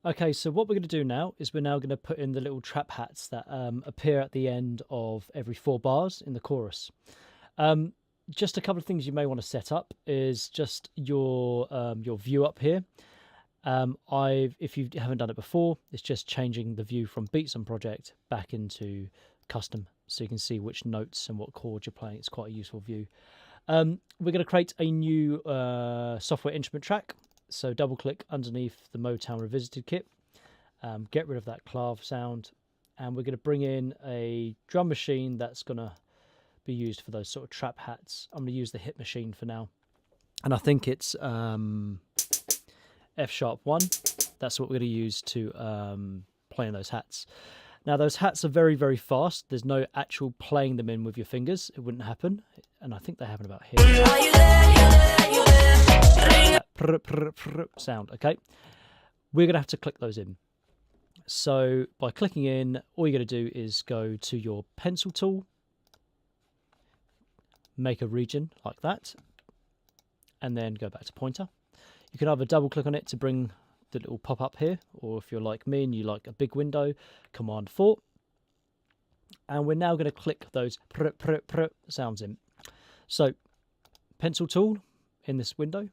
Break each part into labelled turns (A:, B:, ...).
A: Okay, so what we're going to do now is we're now going to put in the little trap hats that appear at the end of every 4 bars in the chorus. Just a couple of things you may want to set up is just your view up here. If you haven't done it before, it's just changing the view from Beats on Project back into custom, so you can see which notes and what chords you're playing. It's quite a useful view. We're going to create a new software instrument track. So double click underneath the Motown Revisited kit, get rid of that clav sound, and we're going to bring in a drum machine that's going to be used for those sort of trap hats. I'm going to use the hit machine for now, and I think it's F#1. That's what we're going to use to play in those hats. Now those hats are very, very fast. There's no actual playing them in with your fingers. It wouldn't happen, and I think they happen about here. Sound. Okay, we're gonna have to click those in. So by clicking in, all you're gonna do is go to your pencil tool, make a region like that, and then go back to pointer. You can either double click on it to bring the little pop up here, or if you're like me and you like a big window, Command 4. And we're now going to click those sounds in. So pencil tool in this window,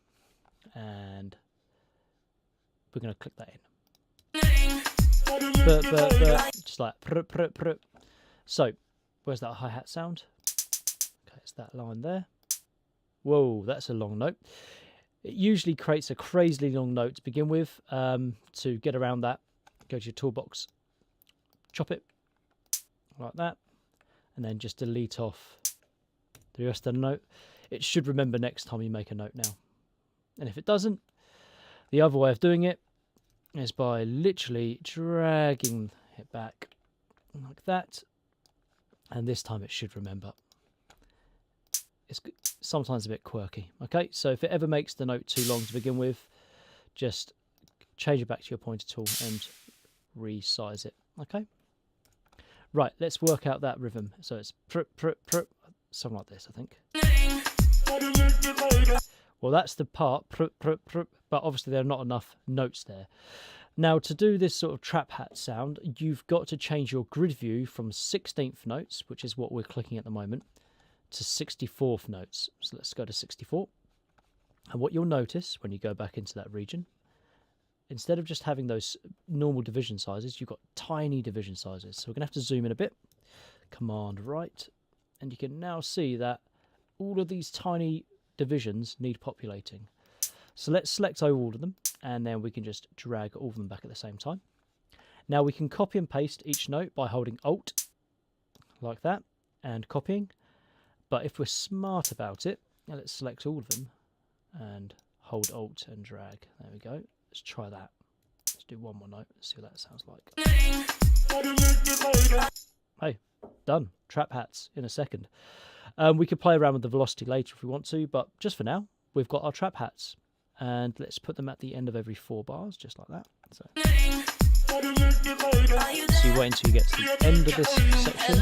A: and we're going to click that in. Just like so. Where's that hi-hat sound? Okay, it's that line there. Whoa, that's a long note. It usually creates a crazily long note to begin with. To get around that, go to your toolbox, chop it like that, and then just delete off the rest of the note. It should remember next time you make a note now. And if it doesn't, the other way of doing it is by literally dragging it back like that, and this time it should remember. It's sometimes a bit quirky. Okay, so if it ever makes the note too long to begin with, just change it back to your pointer tool and resize it. Okay, right, let's work out that rhythm. So it's something like this, I think. Well, that's the part, but obviously there are not enough notes there. Now, to do this sort of trap hat sound, you've got to change your grid view from 16th notes, which is what we're clicking at the moment, to 64th notes. So let's go to 64. And what you'll notice when you go back into that region, instead of just having those normal division sizes, you've got tiny division sizes. So we're going to have to zoom in a bit. Command right. And you can now see that all of these tiny divisions need populating. So let's select over all of them, and then we can just drag all of them back at the same time. Now we can copy and paste each note by holding Alt, like that, and copying. But if we're smart about it, now let's select all of them and hold Alt and drag. There we go. Let's try that. Let's do one more note. Let's see what that sounds like. Hey, done. Trap hats in a second. We could play around with the velocity later if we want to, but just for now, we've got our trap hats. And let's put them at the end of every 4 bars, just like that. So you wait until you get to the end of this section.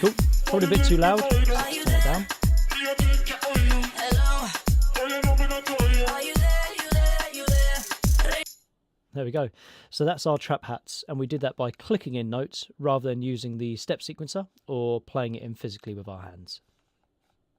A: Cool. Probably a bit too loud. Let's turn it down. There we go. So that's our trap hats, and we did that by clicking in notes rather than using the step sequencer or playing it in physically with our hands.